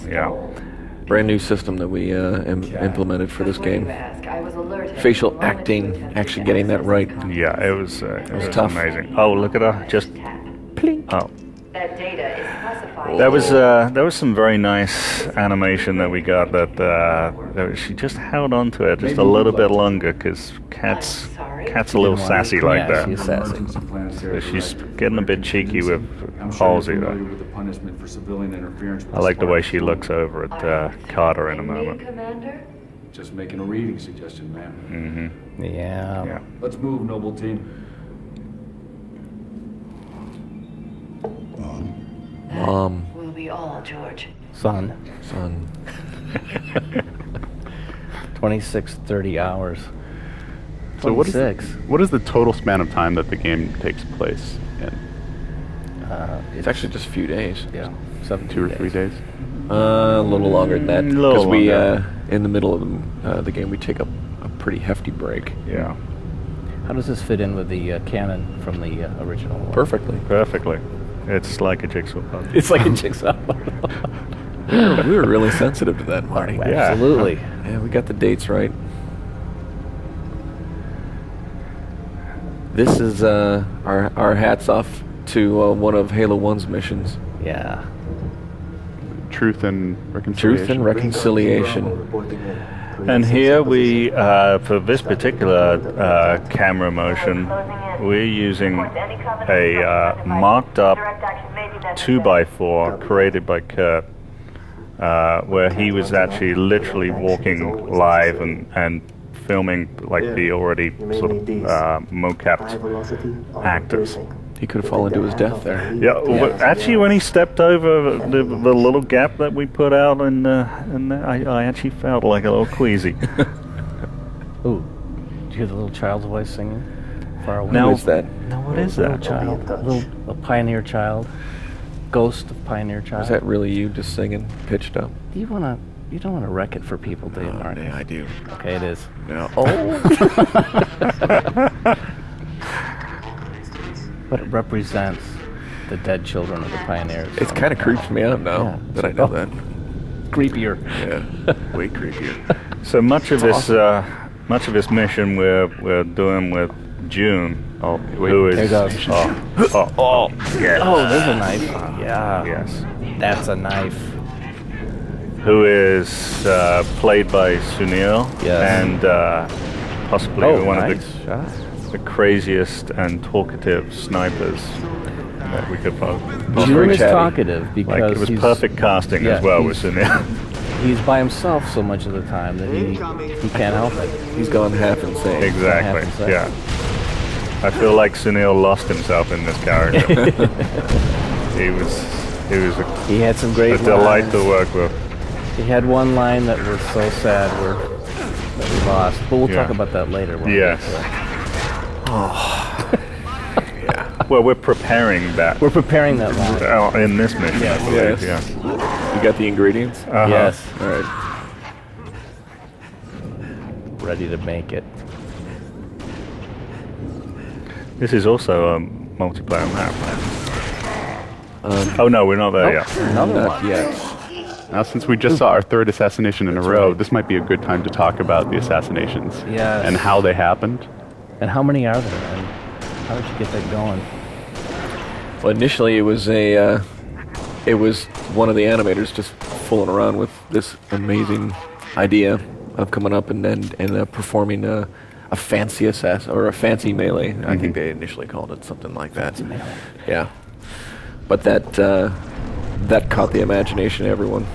Yeah. Brand new system that we implemented for this game. Facial acting, actually getting that right. Yeah, it was tough. amazing. Oh, look at her, just Plink. oh. That data is classified. There was some very nice animation that we got that she just held on to it just a little bit longer because cat's a little sassy like that. She's sassy. So she's getting a bit cheeky with Halsey though. I like the way she looks over at Carter in a moment. Commander? Just making a reading suggestion, ma'am. Mm-hmm. Yeah. Let's move, noble team. Mom. Will be all, George. Son. 26, 30 hours. So what is 26. the total span of time that the game takes place in? It's actually just a few days. Yeah. 2 or 3 days? A little longer than that. A little Because we, longer. in the middle of the game, we take a pretty hefty break. Yeah. How does this fit in with the canon from the original one? Perfectly. It's like a jigsaw puzzle. It's like a jigsaw. We were really sensitive to that, Marty. Yeah. Absolutely. Yeah, we got the dates right. This is our hats off to one of Halo 1's missions. Yeah. Truth and reconciliation. Truth and Reconciliation. And here we, for this particular camera motion, we're using a marked up 2x4 created by Kurt, where he was actually literally walking live and filming like the already sort of mocapped actors. He could have fallen to his death there. Yeah, well, actually, when he stepped over the little gap that we put out, I actually felt like a little queasy. Ooh. Did you hear the little child's voice singing? Far away. Who is that? Now, what is Little that? child. A pioneer child. Ghost of pioneer child. Is that really you just singing, pitched up? You don't want to wreck it for people, do you, Marty? Yeah, I do. Okay, it is. No. But it represents the dead children of the pioneers. It's kind of creeps me out now Yeah. that I know that. creepier. Yeah, way creepier. So much of this mission we're doing with June, who is There goes. oh yes, Oh, there's a knife. Yeah. yes, That's a knife. who is played by Sunil, Yes. and possibly one nice of shot. the craziest and talkative snipers that we could possibly. June is chatty. talkative because Like it was he's, perfect casting as well with Sunil. he's by himself so much of the time that he can't help it. He's gone half insane. Exactly. happens there. Yeah. I feel like Sunil lost himself in this character. he was He had some great a delight lines. to work with. He had one line that was so sad that we lost, but we'll talk Yeah. about that later. when we Yes. get to it. Well, we're preparing that We're preparing that line. in this mission. I believe. Yes. Yeah. You got the ingredients? Uh-huh. Yes, All right. ready to make it. This is also a multiplayer map. Oh no, we're not there yet. Another Not one. yet. Now, since we just saw our third assassination in a row, this might be a good time to talk about the assassinations Yes. and how they happened. And how many are there? And how did you get that going? Well, initially it was one of the animators just fooling around with this amazing idea of coming up and performing a fancy assassin or a fancy melee. I think they initially called it something like that. Yeah, but that caught the imagination of everyone.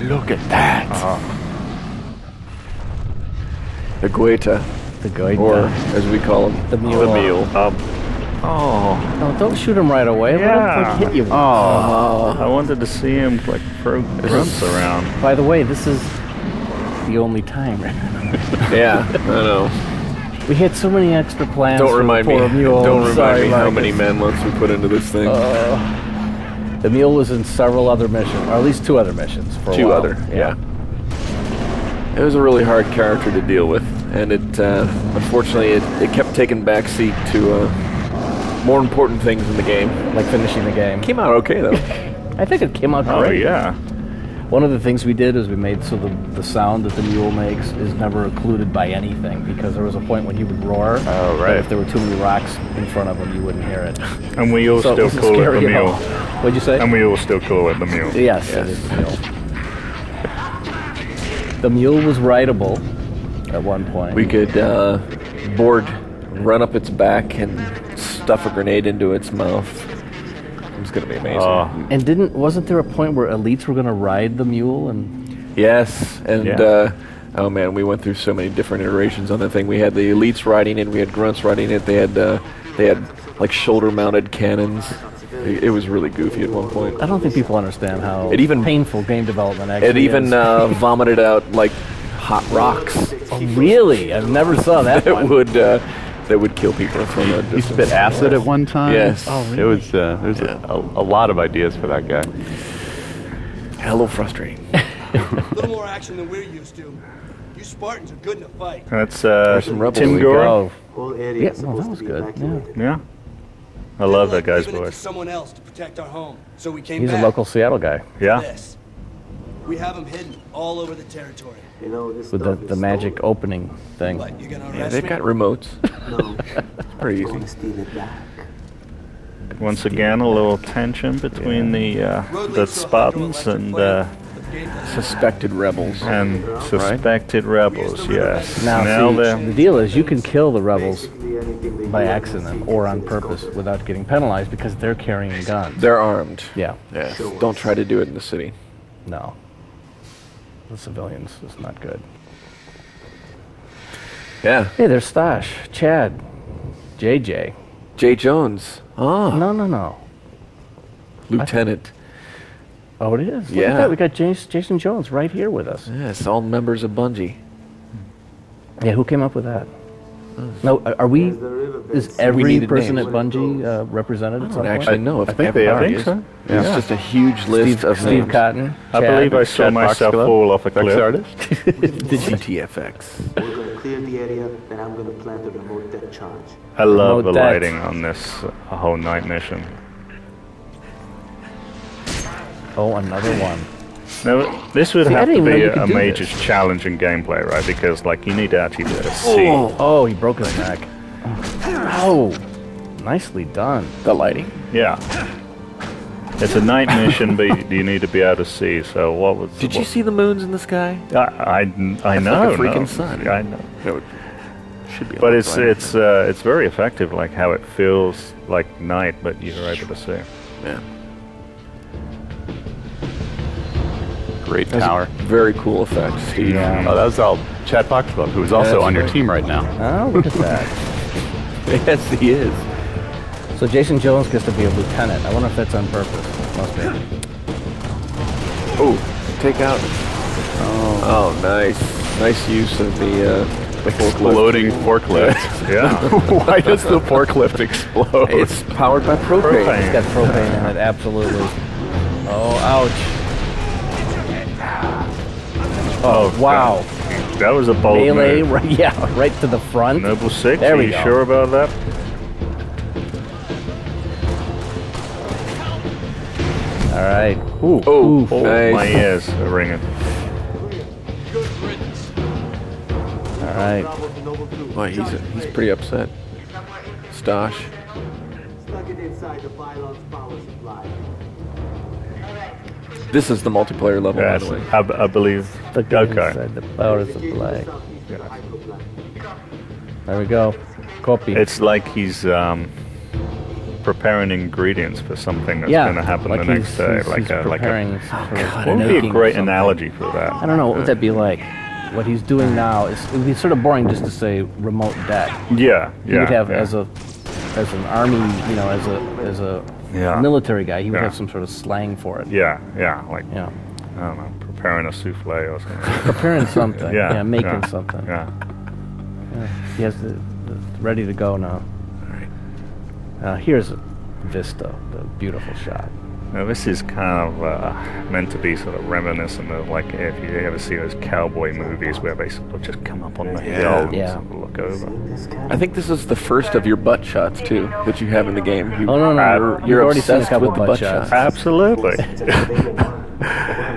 Look at that! The Goita, The guy. or as we call him, The mule. The mule. No, don't shoot him right away. Let him like, hit you. I wanted to see him like throw grunts around. By the way, this is the only time. Yeah, I know. We had so many extra plans. Don't for remind me. poor Mule. Don't remind Sorry, me how Marcus. many man months we put into this thing. The mule was in several other missions, or at least 2 other missions. For a Two while. other, yeah. It was a really hard character to deal with, and it unfortunately it kept taking backseat to more important things in the game. Like finishing the game. Came out okay though. I think it came out Oh great. yeah. One of the things we did is we made so the sound that the mule makes is never occluded by anything, because there was a point when he would roar. Oh, but right. if there were too many rocks in front of him, you wouldn't hear it. And we all So it still wasn't call it the scary at mule. all. What'd you say? And we all still call it the mule. Yes, it is the mule. The mule was rideable at one point. We could run up its back and stuff a grenade into its mouth. It's gonna be amazing. And wasn't there a point where elites were going to ride the mule? And Yes, and Yeah. oh man, we went through so many different iterations on that thing. We had the elites riding it, we had grunts riding it. They had like shoulder-mounted cannons. It was really goofy at one point. I don't think people understand how It even- painful game development actually It even is. vomited out like hot rocks Oh, really? I've never saw that one. that would kill people from a He distance. spit acid at one time. Yes. Oh, really? It was. There's a lot of ideas for that guy. A little frustrating. A little more action than we're used to. You Spartans are good in a fight. That's some rebels. Tim There we Gore. Oh, Whole area yeah, is well, that supposed was to be good. Yeah. evacuated. Yeah. I love that guy's Giving it to voice. someone else to protect our home. So we came He's back. a local Seattle guy Yeah. This. We have them hidden all over the territory. You know, this with stuff the is magic stolen. opening thing. What, you gonna Yeah, arrest they've me? got remotes. No, Pretty I'm gonna easy. steal it back. Once again, a little tension between the Spartans and Suspected rebels. suspected rebels. Yes. Now, see, they're the deal is you can kill the rebels Basically, anything they by do accident is or on is purpose stolen. without getting penalized because they're carrying guns. They're armed. Yeah, Yes. Don't try to do it in the city. no. The civilians is not good. Yeah. Hey, there's Stash, Chad, JJ. Jay Jones. Ah. No. Lieutenant. Oh, it is? Look Yeah. at that. We got Jason Jones right here with us. Yes, all members of Bungie. Yeah, who came up with that? No, are we? There's the riverbed. Is We every needed person names. at Bungie represented at some point? Actually, no. If I think they are. everybody I is. think so. It's just a huge list of Steve names. Cotton. I Chad. believe I saw Chad myself Foxglove, fall off a Vex cliff. artist. GTFX. We're gonna clear the area, then I'm gonna plant a remote deck charge. I love the Remote deck. lighting on this whole night mission. Oh, another one. Now, this would See, I have to didn't even be know you a could do major this. challenge in gameplay, right? Because like you need to actually be able to see. Oh, he broke his neck. Oh, nicely done. The lighting. Yeah. It's a night mission, but you need to be able to see. So what was? Did you see the moons in the sky? I know. like a freaking no. sun. I know. It should be. But on it's fire. it's very effective, like how it feels like night, but you're able to see. Yeah. Great tower. Very cool effect, Steve. Yeah. Oh, that was all Chad Foxglove, who is also That's on your right. team right now. Oh, look at that. Yes, he is. So Jason Jones gets to be a lieutenant. I wonder if that's on purpose. Must be. Oh, take out. Oh, nice. Nice use of the forklift. Exploding forklift. Yeah. Why does the forklift explode? It's powered by propane. Propane. It's got propane in it, absolutely. Oh, ouch. Oh, wow. That was a bold Melee, move. right, yeah, right to the front. Noble 6, There are we you go. sure about that? All right. Ooh. Oh, Oh, nice. my ears are ringing. Good riddance. All right. Bravo to Noble 2. Boy, he's pretty upset. Stosh. Stuck it inside the pylon's power supply. This is the multiplayer level, by Yes, the way. I believe. Look at Okay. inside the power Indicating supply. southeast of the hydro plant. There we go. Copy. It's like he's preparing ingredients for something that's yeah, going to happen like the next he's, day. he's, Like he's a, like a, preparing some sort of what would be a baking or great something. analogy for that? I don't know. What would that be like? What he's doing now is it would be sort of boring just to say remote deck. Yeah, He yeah. would have yeah. as an army, you know, as a Yeah. military guy, he would Yeah. have some sort of slang for it. Yeah, like, Yeah. I don't know, preparing a souffle or something. Preparing something. Yeah, making yeah, something. Yeah. He has the ready to go now. Here's a vista, the beautiful shot. Now this is kind of meant to be sort of reminiscent of like if you ever see those cowboy movies where they sort of just come up on the hill and Yeah. sort of look over. I think this is the first of your butt shots, too, that you have in the game. You, Oh no, no, You're you've already seen a obsessed couple with the butt shots. Absolutely.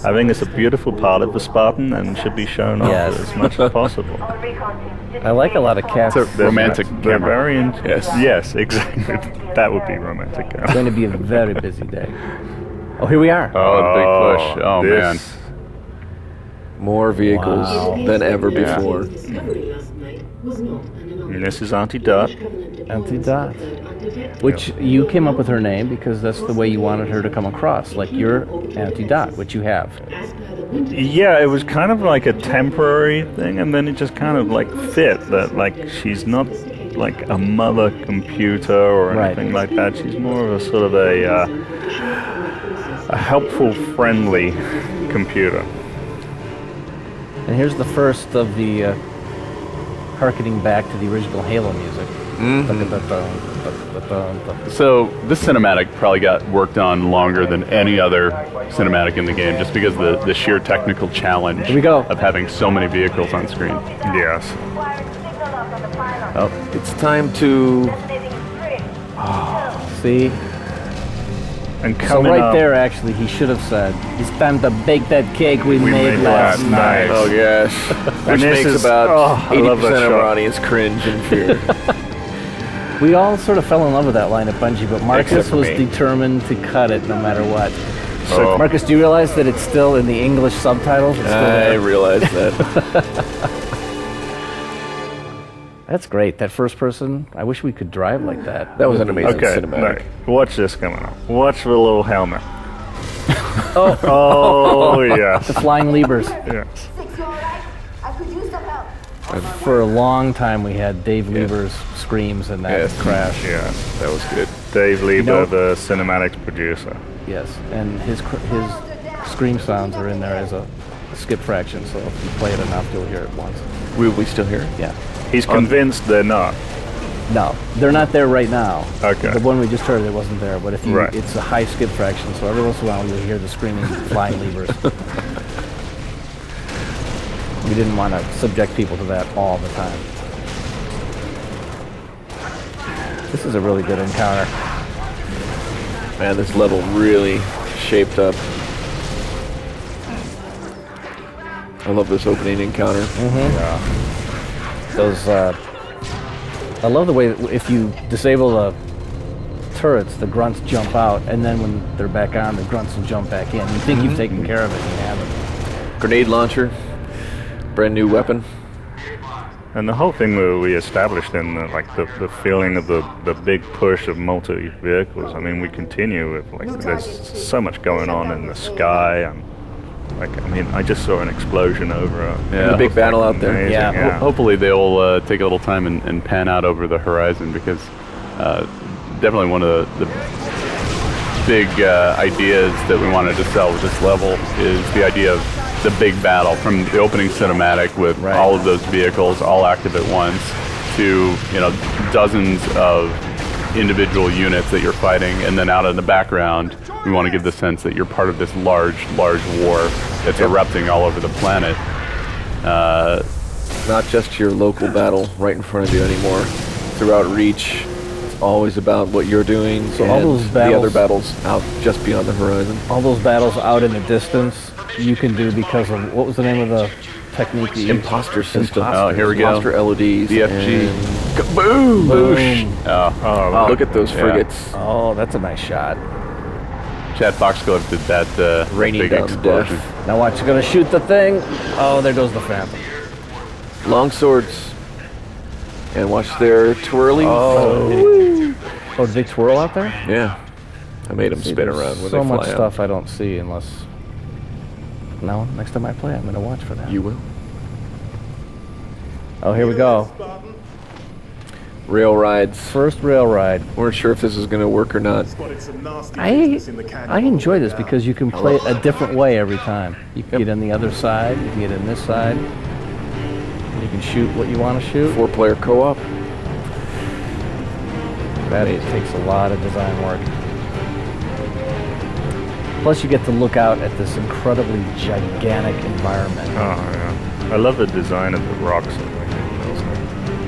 I think it's a beautiful part of the Spartan and should be shown off Yes. as much as possible. I like a lot of cats. It's a romantic They're camera. very Yes. Yes, exactly. That would be romantic. It's going to be a very busy day. Oh, here we are. Oh, the big push. Oh, man. this- More vehicles than ever before. And this is Auntie Dot. Auntie Dot. Which you came up with her name because that's the way you wanted her to come across. Like you're Auntie Dot, which you have. Yeah, it was kind of like a temporary thing, and then it just kind of like fit that like she's not like a mother computer or Right. anything like that. She's more of a sort of a helpful, friendly computer. And here's the first of the harkening back to the original Halo music. So this cinematic probably got worked on longer than any other cinematic in the game, just because of the sheer technical challenge Here we go. of having so many vehicles on screen. Yes. Oh, it's time to. See? And So coming right up, there, actually, he should have said, "It's time to bake that cake we made made last last night." night. Oh gosh, which this makes is- about I love 80% that of our shot. audience cringe in fear. We all sort of fell in love with that line at Bungie, but Marcus Except for was me. determined to cut it no matter what. So- Marcus, do you realize that it's still in the English subtitles? It's still I there. realize that. That's great. That first person, I wish we could drive like that. That was an amazing okay, cinematic. no, watch this coming up. Watch the little helmet. Oh, yes. The flying levers. Yes. I could use some help. For a long time, we had Dave Lieber's screams in that Yes. crash. Yes. That was good. Dave Lieber, know- the cinematics producer. Yes, and his scream sounds are in there as a skip fraction, so if you play it enough, you'll hear it once. Will we still hear it? Yeah. He's convinced they're not. No, they're not there right now. Okay. The one we just heard, it wasn't there. But if you, Right. it's a high skip fraction, so every once in a while you'll hear the screaming flying levers. We didn't want to subject people to that all the time. This is a really good encounter. Man, this level really shaped up. I love this opening encounter. Those, I love the way that if you disable the turrets, the grunts jump out, and then when they're back on, the grunts will jump back in. You think you've taken care of it, and you haven't. Grenade launcher, brand new weapon. And the whole thing that we established in the, like the feeling of the big push of multi-vehicles. I mean, we continue with like there's so much going on in the sky, and like I mean, I just saw an explosion over The big battle out there. amazing, Yeah. yeah. Hopefully they'll take a little time and pan out over the horizon, because definitely one of the big ideas that we wanted to sell with this level is the idea of the big battle, from the opening cinematic with Right. all of those vehicles all active at once to dozens of individual units that you're fighting, and then out in the background we want to give the sense that you're part of this large war that's erupting all over the planet. Not just your local battle right in front of you anymore. Throughout Reach, it's always about what you're doing, So all and those the other battles- battles out just beyond the horizon. All those battles out in the distance, you can do because of, what was the name of the technique you used? Imposter system. Oh, here we go. Imposter LEDs. DFG. and Boom! Boom. Oh, Look at those Yeah. frigates. Oh, that's a nice shot. Chad Foxglove did that Raining big down explosion. death. Now watch, you're gonna shoot the thing. Oh, there goes the Phantom. Long swords. And watch their twirling. Oh, did they twirl out there? Yeah. I made them See, spin there's around when so they fly much out. stuff I don't see unless. No, next time I play, I'm gonna watch for that. You will. Oh, here we go. Rail rides. First rail ride. Weren't sure if this was going to work or not. I enjoy this because you can play it a different way every time. You can get in the other side, you can get in this side. You can shoot what you want to shoot. 4-player co-op. That takes a lot of design work. Plus, you get to look out at this incredibly gigantic environment. Oh yeah, I love the design of the rocks. and everything.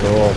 Cool.